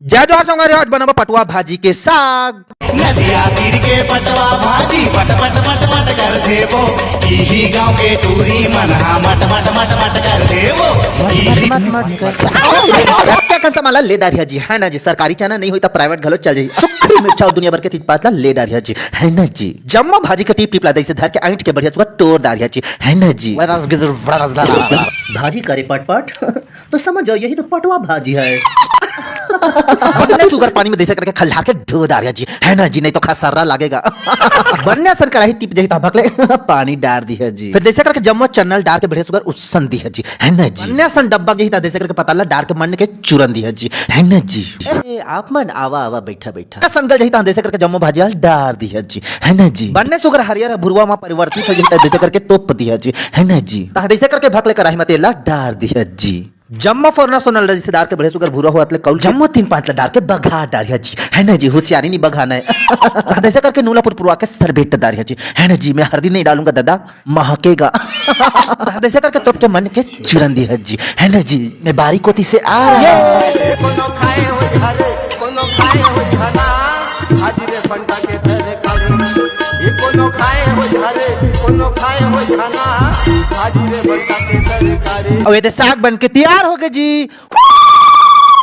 जय जोहार संगवारी, आज बनाबो पटुआ भाजी के साग। नदिया तीर के पटवा भाजी पट पट मट मट कर देवो। इही गांव के टूरी मनहा मट मट मट मट कर देवो। क्या कंसा माला ले डारिया जी है ना जी। सरकारी चाना नहीं हुई तो प्राइवेट घलो चल जाई। सुखी मिर्चा और दुनिया भर के तीज पातला ले डारिया जी है ना जी। जम्मा भाजी का टीप टिपला दे से धर के आंट के बढ़िया सुगा तोड़ डारिया जी है ना जी। भाजी करे पट पट तो समझ जाओ यही तो पटुआ भाजी है। बनने सुगर पानी में देसे करके खल्हार के ढो डारिया जी है ना जी, नहीं तो खसरा लगेगा। बनने सन कढ़ाई टिप जही तब भकले पानी डाल दी है जी। फिर देसे करके जम्मो चन्नल डाल के बढ़िया सुगर उसन दी है जी है ना जी। बनने सन डब्बा जही ता देसे करके पताला डाल के मन के चूरन दी है जी है ना जी। ए आप मन आवा आवा बैठा बैठा संगल जही ता देसे करके जम्मो भाजी डाल दी है जी है ना जी। बनने सुगर हरियर भुरवा में परिवर्तित हो जही ता देसे करके तोप दी है जी है ना जी। ता देसे करके भकले कढ़ाई में तेल डाल दी है जी। जम्मा फोरना सोनल रजिस्टर डाल के बढ़े सुगर भूरा हुआ कौल जम्मो 3-5 डाल के बघा डालिया जी है ना जी। होशियारी नहीं बघाना है। ऐसा करके नूलापुर पुरवा के सरबेट डालिया जी है ना जी। मैं हल्दी नहीं डालूंगा दादा महकेगा। ऐसा करके तोप के मन के चिरन दी है जी है ना जी। मैं बारी कोती से आ रहा अब ये साग बन के तैयार हो गए जी।